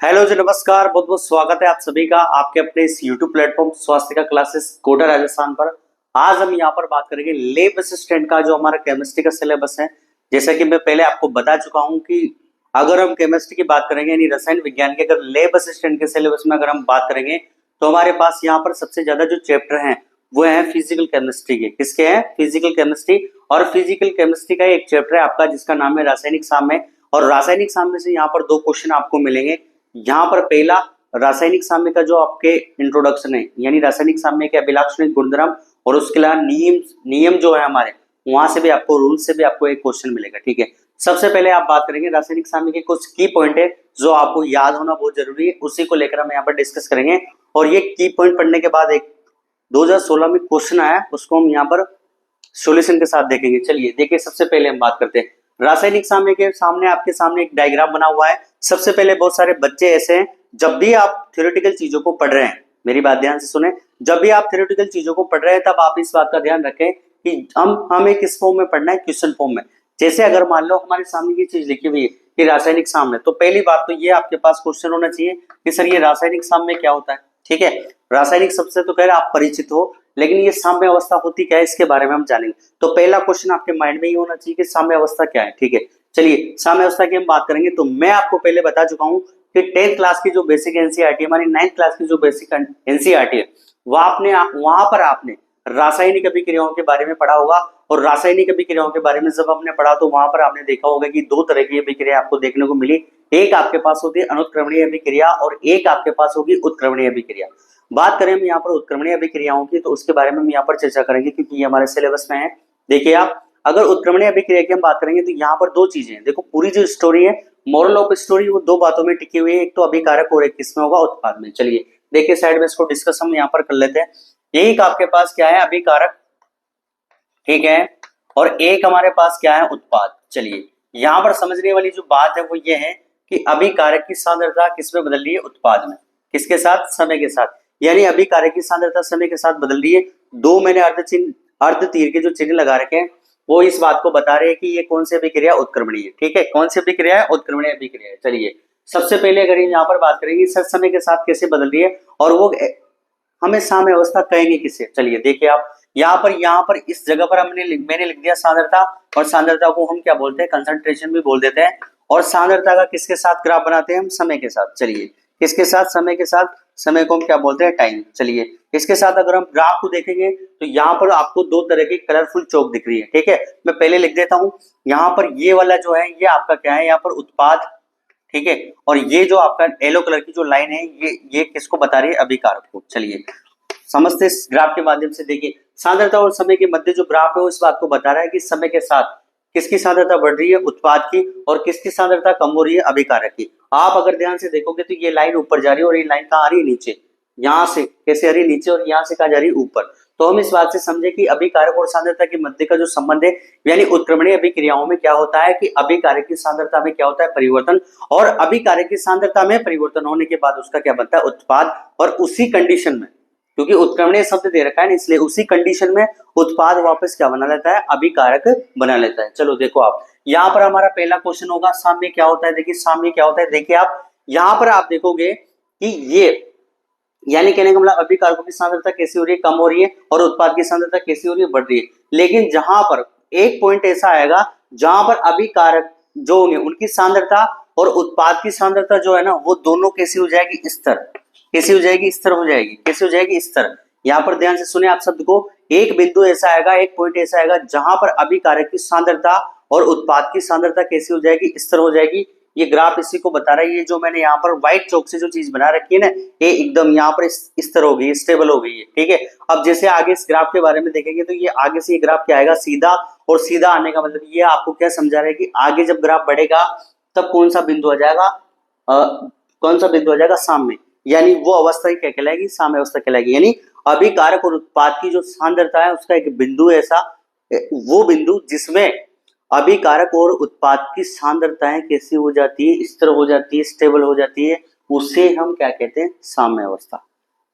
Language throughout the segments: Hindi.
हेलो जी, नमस्कार। बहुत बहुत स्वागत है आप सभी का आपके अपने इस YouTube प्लेटफॉर्म स्वास्थ्य का क्लासेस कोटा राजस्थान पर। आज हम यहाँ पर बात करेंगे लैब असिस्टेंट का जो हमारा केमिस्ट्री का सिलेबस है। जैसा कि मैं पहले आपको बता चुका हूँ कि अगर हम केमिस्ट्री की बात करेंगे यानी रसायन विज्ञान के अगर लैब असिस्टेंट के सिलेबस में अगर हम बात करेंगे तो हमारे पास यहाँ पर सबसे ज्यादा जो चैप्टर है वो है फिजिकल केमिस्ट्री के। किसके हैं? Physical chemistry. और फिजिकल केमिस्ट्री का एक चैप्टर है आपका जिसका नाम है रासायनिक साम्य। और रासायनिक साम्य से यहाँ पर दो क्वेश्चन आपको मिलेंगे। यहाँ पर पहला रासायनिक साम्य का जो आपके इंट्रोडक्शन है यानी रासायनिक साम्य के अभिलाक्षणिक गुणधर्म और उसके अलावा नियम नियम जो है हमारे वहां से भी आपको रूल से भी आपको एक क्वेश्चन मिलेगा। ठीक है, सबसे पहले आप बात करेंगे रासायनिक साम्य के कुछ की पॉइंट है जो आपको याद होना बहुत जरूरी है, उसी को लेकर हम यहाँ पर डिस्कस करेंगे। और ये की पॉइंट पढ़ने के बाद एक 2016 में क्वेश्चन आया उसको हम यहाँ पर सॉल्यूशन के साथ देखेंगे। चलिए देखिए, सबसे पहले हम बात करते हैं रासायनिक साम्य के। सामने आपके सामने एक डायग्राम बना हुआ है। सबसे पहले बहुत सारे बच्चे ऐसे हैं, जब भी आप थ्योरेटिकल चीजों को पढ़ रहे हैं, मेरी बात ध्यान से सुने, जब भी आप थ्योरेटिकल चीजों को पढ़ रहे हैं तब आप इस बात का ध्यान रखें कि हमें किस फॉर्म में पढ़ना है, क्वेश्चन फॉर्म में। जैसे अगर मान लो हमारे सामने ये चीज लिखी हुई है कि रासायनिक साम्य, तो पहली बात तो ये आपके पास क्वेश्चन होना चाहिए कि सर ये रासायनिक साम्य क्या होता है। ठीक है, रासायनिक सबसे तो कह रहे आप परिचित हो, लेकिन ये साम्य अवस्था होती क्या है इसके बारे में हम जानेंगे। तो पहला क्वेश्चन आपके माइंड में ही होना चाहिए कि साम्य अवस्था क्या है। ठीक है, चलिए साम्य अवस्था की हम बात करेंगे। तो मैं आपको पहले बता चुका हूं कि 10th क्लास की जो बेसिक एनसीईआरटी है, हमारी 9th क्लास की जो बेसिक एनसीईआरटी है, वहां पर आपने रासायनिक अभिक्रियाओं के बारे में पढ़ा होगा। और रासायनिक अभिक्रियाओं के बारे में जब हमने पढ़ा तो वहां पर आपने देखा होगा कि दो तरह की अभिक्रिया आपको देखने को मिली। एक आपके पास होती है अनुत्क्रमणीय अभिक्रिया और एक आपके पास होगी उत्क्रमणीय अभिक्रिया। बात करें हम यहाँ पर उत्क्रमणीय अभिक्रियाओं की तो उसके बारे में हम यहाँ पर चर्चा करेंगे क्योंकि ये हमारे सिलेबस में है। देखिए आप, अगर उत्क्रमणीय अभिक्रिया की हम बात करेंगे तो यहाँ पर दो चीजें हैं। देखो, पूरी जो स्टोरी है, मोरल ऑफ स्टोरी, वो दो बातों में टिकी हुई है, एक तो अभिकारक और एक किसमें होगा, उत्पाद में। चलिए देखिए, साइड में इसको डिस्कस हम यहाँ पर कर लेते हैं। एक आपके पास क्या है, अभिकारक, ठीक है, और एक हमारे पास क्या है, उत्पाद। चलिए यहाँ पर समझने वाली जो बात है वो ये है कि अभिकारक की सांद्रता किसमें बदल रही है, उत्पाद में। किसके साथ? समय के साथ। यानी अभिकारक की सांद्रता समय के साथ बदल रही है। दो मैंने अर्ध तीर के जो चिन्ह लगा रखे हैं वो इस बात को बता रहे हैं कि ये कौन सी अभिक्रिया, उत्क्रमणीय है। ठीक है, कौन सी अभिक्रिया है, उत्क्रमणीय अभिक्रिया है। चलिए सबसे पहले अगर यहाँ पर बात करेंगे सर समय के साथ कैसे बदल रही है और वो हमें साम्य अवस्था कहेंगे किसे। चलिए देखिए आप, यहाँ पर इस जगह पर मैंने लिख दिया सांद्रता, और सांद्रता को हम क्या बोलते हैं, कंसंट्रेशन भी बोल देते हैं। और सांद्रता का किसके साथ ग्राफ बनाते हैं हम, समय के साथ। चलिए किसके साथ, समय के साथ। समय को हम क्या बोलते हैं, टाइम। चलिए इसके साथ अगर हम ग्राफ को देखेंगे तो यहाँ पर आपको दो तरह की कलरफुल चौक दिख रही है। ठीक है, मैं पहले लिख देता हूँ। यहाँ पर ये वाला जो है ये आपका क्या है, यहाँ पर उत्पाद। ठीक है, और ये जो आपका येलो कलर की जो लाइन है ये किसको बता रही है, अभिकारक को। चलिए समझते इस ग्राफ के माध्यम से। देखिए सांद्रता और समय के मध्य जो ग्राफ है वो इस बात को बता रहा है कि समय के साथ किसकी सांद्रता बढ़ रही है, उत्पाद की, और किसकी सांद्रता कम हो रही है, अभिकारक की। आप अगर ध्यान से देखोगे तो ये लाइन ऊपर जा रही है और ये लाइन कहाँ आ रही है, नीचे। यहाँ से कैसे आ रही है, नीचे, और यहाँ से कहाँ जा रही है, ऊपर। तो हम इस बात से समझे कि अभिकारक और सांद्रता के मध्य का जो संबंध है, यानी उत्क्रमणीय अभिक्रियाओं में क्या होता है कि अभिकारक की सांद्रता में क्या होता है, परिवर्तन, और अभिकारक की सांद्रता में परिवर्तन होने के बाद उसका क्या बनता है, उत्पाद। और उसी कंडीशन में, क्योंकि उत्क्रमणीय शब्द दे रखा है ना, इसलिए उसी कंडीशन में उत्पाद वापस क्या बना लेता है, अभिकारक बना लेता है। चलो देखो आप, यहाँ पर हमारा पहला क्वेश्चन होगा साम्य क्या होता है। देखिए साम्य क्या होता है, देखिए आप यहाँ पर आप देखोगे कि ये, यानी कहने का मतलब अभिकारकों की सांद्रता कैसी हो रही है, कम हो रही है, और उत्पाद की सांद्रता कैसी हो रही है, बढ़ रही है। लेकिन जहां पर एक पॉइंट ऐसा आएगा जहां पर अभिकारक जो होंगे उनकी सांद्रता और उत्पाद की सांद्रता जो है ना वो दोनों कैसी हो जाएगी, स्थिर। कैसी हो जाएगी, स्थिर हो जाएगी। कैसी हो जाएगी, स्थिर। यहाँ पर ध्यान से सुने आप शब्द को, एक बिंदु ऐसा आएगा, एक पॉइंट ऐसा आएगा जहां पर अभिकारक की सांद्रता और उत्पाद की सांद्रता कैसी हो जाएगी, स्थिर हो जाएगी। ये ग्राफ इसी को बता रहा है। ये जो मैंने यहाँ पर व्हाइट चौक से जो चीज बना रखी है ना, ये एकदम यहाँ पर स्थिर हो गई, स्टेबल हो गई है। ठीक है, अब जैसे आगे इस ग्राफ के बारे में देखेंगे तो ये आगे से ये ग्राफ क्या आएगा, सीधा। और सीधा आने का मतलब ये आपको क्या समझा रहा है कि आगे जब ग्राफ बढ़ेगा तब कौन सा बिंदु आ जाएगा, कौन सा बिंदु आ जाएगा, साम्य। यानी वो अवस्था क्या कहलाएगी, साम्य अवस्था कहलाएगी। यानी अभिकारक और उत्पाद की जो सांद्रता है उसका एक बिंदु ऐसा, वो बिंदु जिसमें अभिकारक और उत्पाद की सांद्रताएं कैसी हो जाती है, स्थिर हो जाती है, स्टेबल हो जाती है, उसे हम क्या कहते हैं, साम्य अवस्था।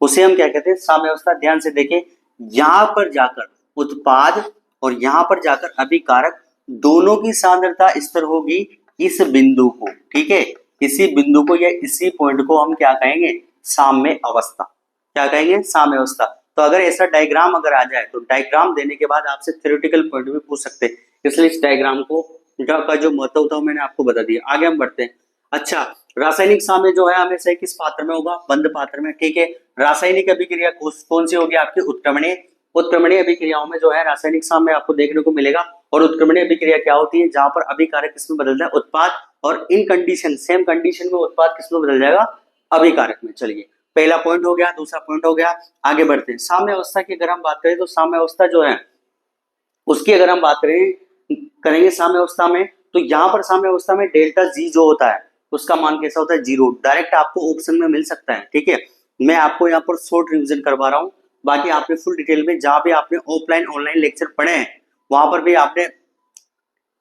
उसे हम क्या कहते हैं, साम्य अवस्था। ध्यान से देखें, यहां पर जाकर उत्पाद और यहां पर जाकर अभिकारक दोनों की सांद्रता स्थिर होगी इस बिंदु को। ठीक है, इसी बिंदु को या इसी पॉइंट को हम क्या कहेंगे, साम्य अवस्था। क्या कहेंगे, साम्य अवस्था। तो अगर ऐसा डायग्राम अगर आ जाए तो डायग्राम देने के बाद आपसे थ्योरेटिकल पॉइंट भी पूछ सकते हैं, इसलिए इस डायग्राम को का जो महत्व था मैंने आपको बता दिया। आगे हम बढ़ते हैं। अच्छा, रासायनिक साम्य जो है हमेशा किस पात्र में होगा, बंद पात्र में। ठीक है, रासायनिक अभिक्रिया कौन सी होगी आपकी, उत्क्रमणीय। उत्क्रमणीय अभिक्रियाओं में जो है रासायनिक साम्य आपको देखने को मिलेगा। और उत्क्रमणीय अभिक्रिया क्या होती है, जहां पर अभिकारक किसमें बदल जाए, उत्पाद, और इन कंडीशन सेम कंडीशन में उत्पाद किसमें बदल जाएगा, अभिकारक में। चलिए, पहला पॉइंट हो गया, दूसरा पॉइंट हो गया। आगे बढ़ते हैं। साम्य अवस्था की अगर हम बात करें तो साम्य अवस्था जो है उसकी अगर हम बात करेंगे साम्य अवस्था में, तो यहाँ पर साम्य अवस्था में डेल्टा जी जो होता है उसका मान कैसा होता है, 0। डायरेक्ट आपको ऑप्शन में मिल सकता है। ठीक है, मैं आपको यहाँ पर शॉर्ट रिवीजन करवा रहा हूँ, बाकी आपने फुल डिटेल में जहां भी आपने ऑफलाइन ऑनलाइन लेक्चर पढ़े हैं वहां पर भी आपने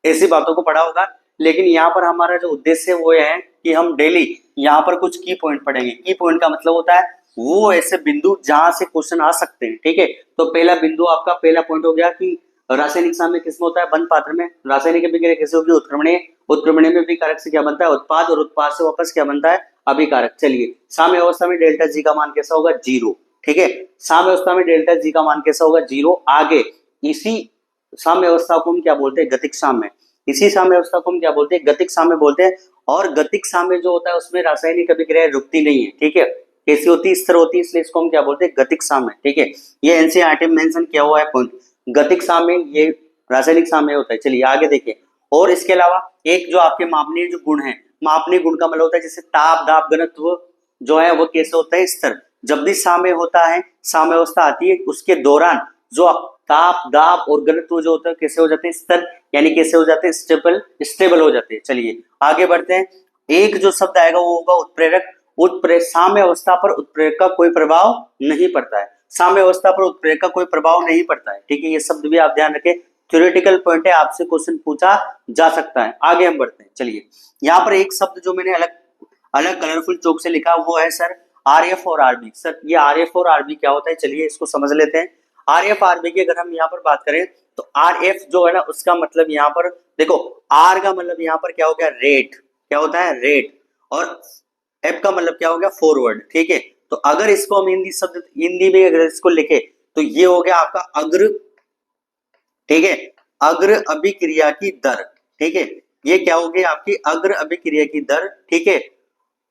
ऐसी बातों को पढ़ा होगा। लेकिन यहाँ पर हमारा जो उद्देश्य है वो है कि हम डेली यहाँ पर कुछ की पॉइंट पढ़ेंगे। की पॉइंट का मतलब होता है वो ऐसे बिंदु जहां से क्वेश्चन आ सकते हैं। ठीक है, तो पहला बिंदु आपका पहला पॉइंट हो गया कि रासायनिक साम्य किसमें होता है, बंद पात्र में। रासायनिक अभिक्रिया कैसे होगी, उत्क्रमणीय। उत्क्रमणीय में अभिकारक से क्या बनता है, उत्पाद, और उत्पाद से वापस क्या बनता है, अभिकारक। चलिए, साम्य अवस्था में डेल्टा जी का मान कैसा होगा, 0। ठीक है, साम्य अवस्था में डेल्टा जी का मान कैसा होगा, 0। आगे इसी साम्य अवस्था को हम क्या बोलते हैं, गतिक साम्य। इसी साम्य अवस्था को हम क्या बोलते हैं, गतिक साम्य बोलते हैं। और गतिक साम्य जो होता है उसमें रासायनिक अभिक्रिया रुकती नहीं है। ठीक है, कैसी होती है, स्थिर होती है, इसलिए इसको हम क्या बोलते हैं, गतिक साम्य। ठीक है, ये एनसीईआरटी में मेंशन किया हुआ है पॉइंट, गतिक साम्य ये रासायनिक साम्य होता है। चलिए आगे देखिए। और इसके अलावा एक जो आपके मापनीय जो गुण है, मापनीय गुण का मतलब होता है जैसे ताप, दाब, घनत्व जो है वो कैसे होता है, स्तर। जब भी साम्य होता है, साम्य अवस्था आती है, उसके दौरान जो ताप, दाब और घनत्व जो होता है कैसे हो जाते हैं, स्तर, यानी कैसे हो जाते हैं, स्टेबल हो जाते हैं। चलिए आगे बढ़ते हैं। एक जो शब्द आएगा वो होगा उत्प्रेरक। साम्य अवस्था पर उत्प्रेरक का कोई प्रभाव नहीं पड़ता है। साम्य अवस्था पर उत्प्रेरक का कोई प्रभाव नहीं पड़ता है। ठीक है, ये शब्द भी आप ध्यान रखें, थ्योरेटिकल पॉइंट है, आपसे क्वेश्चन पूछा जा सकता है। आगे हम बढ़ते हैं। चलिए, यहाँ पर एक शब्द जो मैंने अलग अलग कलरफुल चौक से लिखा वो है सर आरएफ और आरबी। सर ये आरएफ और आरबी क्या होता है, चलिए इसको समझ लेते हैं। आरएफ आरबी की अगर हम यहाँ पर बात करें तो आरएफ जो है ना उसका मतलब यहाँ पर देखो, आर का मतलब यहाँ पर क्या हो गया, रेट। क्या होता है, रेट। और एफ का मतलब क्या हो गया, फॉरवर्ड। ठीक है, तो अगर इसको हम हिंदी में अगर इसको लिखे तो ये हो गया आपका अग्र। ठीक है, अग्र अभिक्रिया की दर। ठीक है, ये क्या होगी आपकी अग्र अभिक्रिया की दर। ठीक है,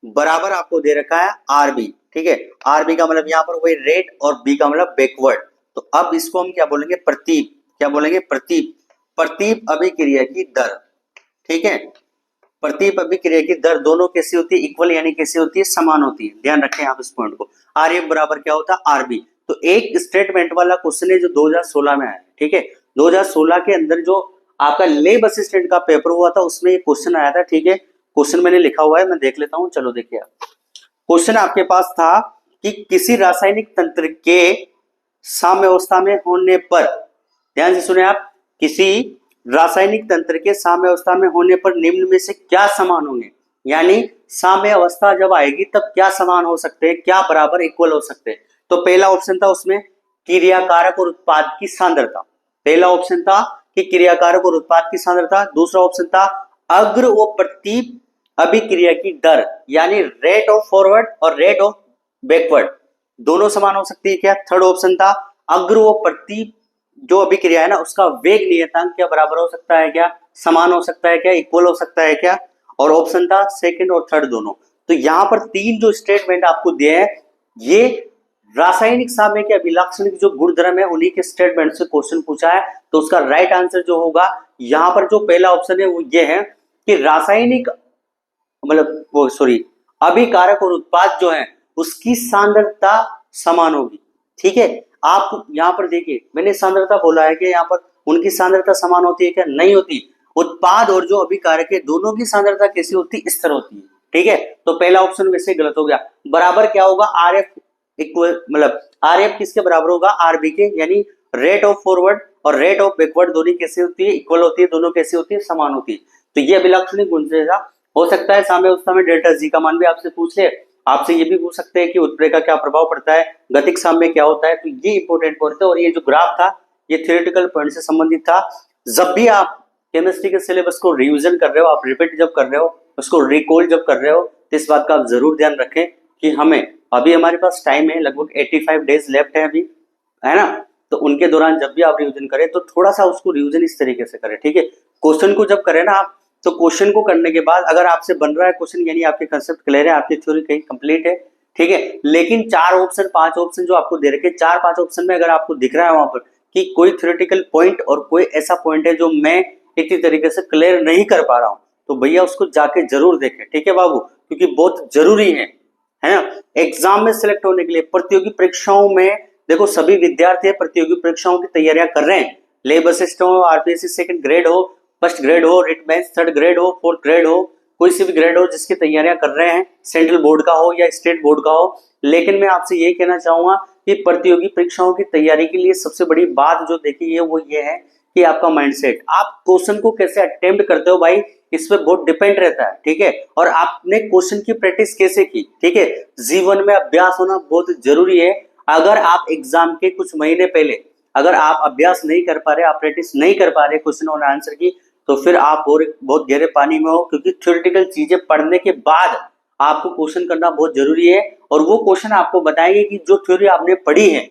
बराबर आपको दे रखा है आरबी। ठीक है, आरबी का मतलब यहाँ पर वही रेट और बी का मतलब बैकवर्ड। तो अब इसको हम क्या बोलेंगे, प्रतीप। क्या बोलेंगे, प्रतीप। प्रतीप अभिक्रिया की दर। ठीक है, प्रतीप अभिक्रिया की दर दोनों कैसी होती है, इक्वल, यानी कैसी होती है, समान होती है। ध्यान रखें आप इस पॉइंट को। आरएफ बराबर क्या होता है, आरबी। तो एक स्टेटमेंट वाला क्वेश्चन है जो 2016 में आया। ठीक है, 2016 के अंदर जो आपका लैब असिस्टेंट का पेपर हुआ था उसमें ये क्वेश्चन आया था। ठीक है, क्वेश्चन मैंने लिखा हुआ है, मैं देख लेता हूं। चलो देखिए, क्वेश्चन आपके पास था कि किसी रासायनिक तंत्र के साम्य अवस्था में होने पर, ध्यान से सुने आप, किसी रासायनिक तंत्र के साम्य अवस्था में होने पर निम्न में से क्या समान होंगे। यानी साम्य अवस्था जब आएगी तब क्या समान हो सकते हैं, क्या बराबर इक्वल हो सकते हैं। तो पहला ऑप्शन था उसमें क्रियाकारक और उत्पाद की सांद्रता। पहला ऑप्शन था कि क्रियाकारक और उत्पाद की सांद्रता। दूसरा ऑप्शन था अग्र व प्रतीप अभिक्रिया की दर, यानी रेट ऑफ फॉरवर्ड और रेट ऑफ बैकवर्ड दोनों समान हो सकती है क्या। थर्ड ऑप्शन था अग्र व प्रतीप जो अभिक्रिया है ना उसका वेग नियतांक क्या बराबर हो सकता है क्या, समान हो सकता है क्या, इक्वल हो सकता है क्या। और ऑप्शन था सेकंड और थर्ड दोनों। तो यहाँ पर तीन जो स्टेटमेंट आपको दिए हैं ये रासायनिक साम्य के अभिलाक्षणिक जो गुणधर्म है उन्हीं के स्टेटमेंट से क्वेश्चन पूछा है। तो उसका राइट आंसर जो होगा यहाँ पर जो पहला ऑप्शन है वो ये है कि रासायनिक मतलब वो सॉरी अभिकारक और उत्पाद जो है उसकी सांद्रता समान होगी। ठीक है, आप यहाँ पर देखिए मैंने सांद्रता बोला है कि यहाँ पर उनकी सांद्रता समान होती है क्या, नहीं होती। उत्पाद और जो अभिकारक है दोनों की सांद्रता कैसी होती है, स्थिर होती है। ठीक है, तो पहला ऑप्शन वैसे गलत हो गया। बराबर क्या होगा, आर एफ इक्वल, मतलब आर एफ किसके बराबर होगा, आरबी के, यानी रेट ऑफ फॉरवर्ड और रेट ऑफ बैकवर्ड दोनों कैसी होती है, इक्वल होती है, दोनों कैसी होती है, समान होती है। तो ये अभिलाक्षणिक गुण हो सकता है। साम्य अवस्था में डेल्टा जी का मान भी आपसे पूछ ले, आपसे ये भी पूछ सकते हैं कि उत्प्रेरक का क्या प्रभाव पड़ता है, गतिक साम्य क्या होता है। तो ये इंपॉर्टेंट पॉइंट है। और ये जो ग्राफ था ये थ्योरेटिकल पॉइंट से संबंधित था। जब भी आप केमिस्ट्री के सिलेबस को रिवीजन कर रहे हो, आप रिपीट जब कर रहे हो उसको रिकॉल जब कर रहे हो तो इस बात का आप जरूर ध्यान रखें कि हमें अभी हमारे पास टाइम है, लगभग 85 डेज लेफ्ट है अभी, है ना। तो उनके दौरान जब भी आप रिवीजन करें तो थोड़ा सा उसको रिवीजन इस तरीके से करें, ठीक है। क्वेश्चन को जब करें ना आप, तो क्वेश्चन को करने के बाद अगर आपसे बन रहा है क्वेश्चन, यानी आपके कंसेप्ट क्लियर है, आपकी थ्योरी कहीं कंप्लीट है, ठीक है। लेकिन 4 ऑप्शन 5 ऑप्शन जो आपको दे रखे, 4-5 ऑप्शन में अगर आपको दिख रहा है वहां पर कि कोई थ्योरेटिकल पॉइंट और कोई ऐसा पॉइंट है जो मैं इतनी तरीके से क्लियर नहीं कर पा रहा हूं, तो भैया उसको जाके जरूर देखें, ठीक है बाबू, क्योंकि बहुत जरूरी है ना। एग्जाम में सिलेक्ट होने के लिए, प्रतियोगी परीक्षाओं में देखो सभी विद्यार्थी प्रतियोगी परीक्षाओं की तैयारियां कर रहे हैं, लेब असिस्टेंट हो, आरपीएससी सेकंड ग्रेड हो, फर्स्ट ग्रेड हो, रिट बेंच थर्ड ग्रेड हो, फोर्थ ग्रेड हो, कोई सी भी ग्रेड हो जिसकी तैयारियां कर रहे हैं, सेंट्रल बोर्ड का हो या स्टेट बोर्ड का हो। लेकिन मैं आपसे ये कहना चाहूंगा कि प्रतियोगी परीक्षाओं की तैयारी के लिए सबसे बड़ी बात जो देखी है वो ये है कि आपका माइंडसेट, आप क्वेश्चन को कैसे अटेम्प्ट करते हो भाई, इस पे बहुत डिपेंड रहता है, ठीक है। और आपने क्वेश्चन की प्रैक्टिस कैसे की, ठीक है। जीवन में अभ्यास होना बहुत जरूरी है। अगर आप एग्जाम के कुछ महीने पहले अगर आप अभ्यास नहीं कर पा रहे, आप प्रैक्टिस नहीं कर पा रहे क्वेश्चन और आंसर की, तो फिर आप बहुत गहरे पानी में हो, क्योंकि थ्योरेटिकल चीजें पढ़ने के बाद आपको क्वेश्चन करना बहुत जरूरी है। और वो क्वेश्चन आपको बताएंगे कि जो थ्योरी आपने पढ़ी है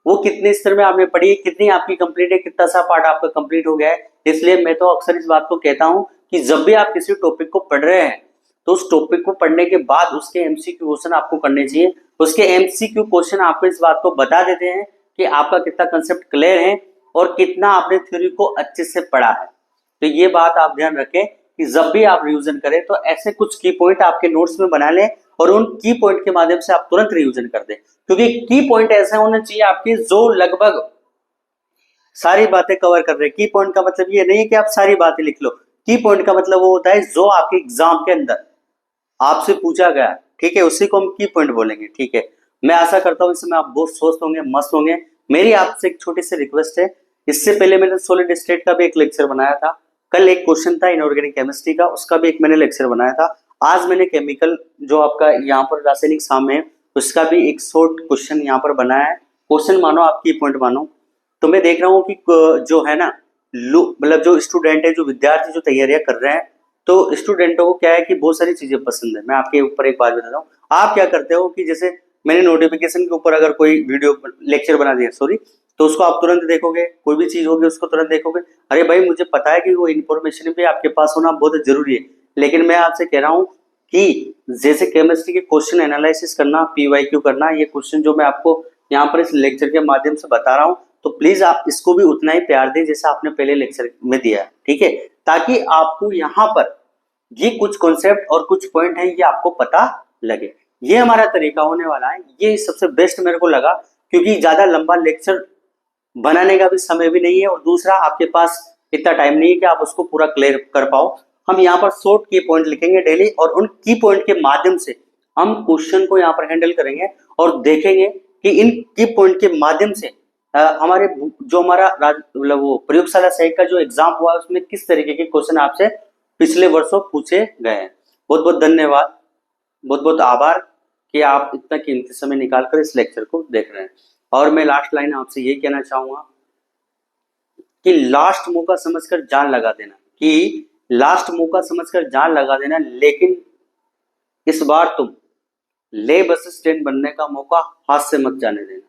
वो कितने स्तर में आपने पढ़ी है, कितनी आपकी कंप्लीट है, कितना सा पार्ट आपका कंप्लीट हो गया है। इसलिए मैं तो अक्सर इस बात को कहता हूं कि जब भी आप किसी टॉपिक को पढ़ रहे हैं तो उस टॉपिक को पढ़ने के बाद उसके एमसीक्यू क्वेश्चन आपको करने चाहिए। उसके एमसीक्यू क्वेश्चन आपको इस बात को बता देते हैं कि आपका कितना कंसेप्ट क्लियर है और कितना आपने थ्योरी को अच्छे से पढ़ा है। तो ये बात आप ध्यान रखें कि जब भी आप रिवीजन करें तो ऐसे कुछ की पॉइंट आपके नोट्स में बना लें और उन की पॉइंट के माध्यम से आप तुरंत रिवीजन कर दें, क्योंकि की पॉइंट ऐसे होने चाहिए आपके जो लगभग सारी बातें कवर कर रहे हैं। की पॉइंट का मतलब ये नहीं है कि आप सारी बातें लिख लो, की पॉइंट का मतलब वो होता है जो आपके एग्जाम के अंदर आपसे पूछा गया, ठीक है, उसी को हम की पॉइंट बोलेंगे, ठीक है। मैं आशा करता हूँ इसमें आप बहुत स्वस्थ होंगे, मस्त होंगे। मेरी आपसे एक छोटी सी रिक्वेस्ट है, इससे पहले मैंने सॉलिड स्टेट का भी एक लेक्चर बनाया था, कल एक क्वेश्चन था इनऑर्गेनिक केमिस्ट्री का, उसका भी एक मैंने लेक्चर बनाया था। आज मैंने केमिकल जो आपका यहाँ पर रासायनिक साम्य है उसका भी एक शॉर्ट क्वेश्चन यहाँ पर बनाया है। क्वेश्चन मानो आप की पॉइंट मानो। तो मैं देख रहा हूँ कि जो है ना, मतलब जो स्टूडेंट है, जो विद्यार्थी जो तैयारियां कर रहे हैं, तो स्टूडेंटों को क्या है कि बहुत सारी चीजें पसंद है। मैं आपके ऊपर एक बात बताता हूँ, आप क्या करते हो कि जैसे मैंने नोटिफिकेशन के ऊपर अगर कोई वीडियो लेक्चर बना दिया, सॉरी, तो उसको आप तुरंत देखोगे, कोई भी चीज होगी उसको तुरंत देखोगे। अरे भाई मुझे पता है कि वो इन्फॉर्मेशन भी आपके पास होना बहुत जरूरी है, लेकिन मैं आपसे कह रहा हूँ कि जैसे केमिस्ट्री के क्वेश्चन एनालिसिस करना, पीवाईक्यू करना, ये क्वेश्चन जो मैं आपको यहाँ पर इस लेक्चर के माध्यम से बता रहा हूँ, तो प्लीज आप इसको भी उतना ही प्यार दें जैसा आपने पहले लेक्चर में दिया है, ठीक है, ताकि आपको यहाँ पर ये कुछ कॉन्सेप्ट और कुछ पॉइंट है ये आपको पता लगे। ये हमारा तरीका होने वाला है, ये सबसे बेस्ट मेरे को लगा, क्योंकि ज्यादा लंबा लेक्चर बनाने का भी समय भी नहीं है और दूसरा आपके पास इतना टाइम नहीं है कि आप उसको पूरा क्लियर कर पाओ। हम यहाँ पर शॉर्ट की पॉइंट लिखेंगे डेली और उन की पॉइंट के माध्यम से हम क्वेश्चन को यहाँ पर हैंडल करेंगे और देखेंगे कि इन की पॉइंट के माध्यम से हमारे जो हमारा मतलब वो प्रयोगशाला सहायक का जो एग्जाम हुआ उसमें किस तरीके के क्वेश्चन आपसे पिछले वर्षों पूछे गए हैं। बहुत बहुत धन्यवाद, बहुत बहुत आभार कि आप इतना कीमती समय निकालकर इस लेक्चर को देख रहे हैं। और मैं लास्ट लाइन आपसे ये कहना चाहूंगा कि लास्ट मौका समझकर जान लगा देना, कि लास्ट मौका समझकर जान लगा देना, लेकिन इस बार तुम लेब असिस्टेंट बनने का मौका हाथ से मत जाने देना।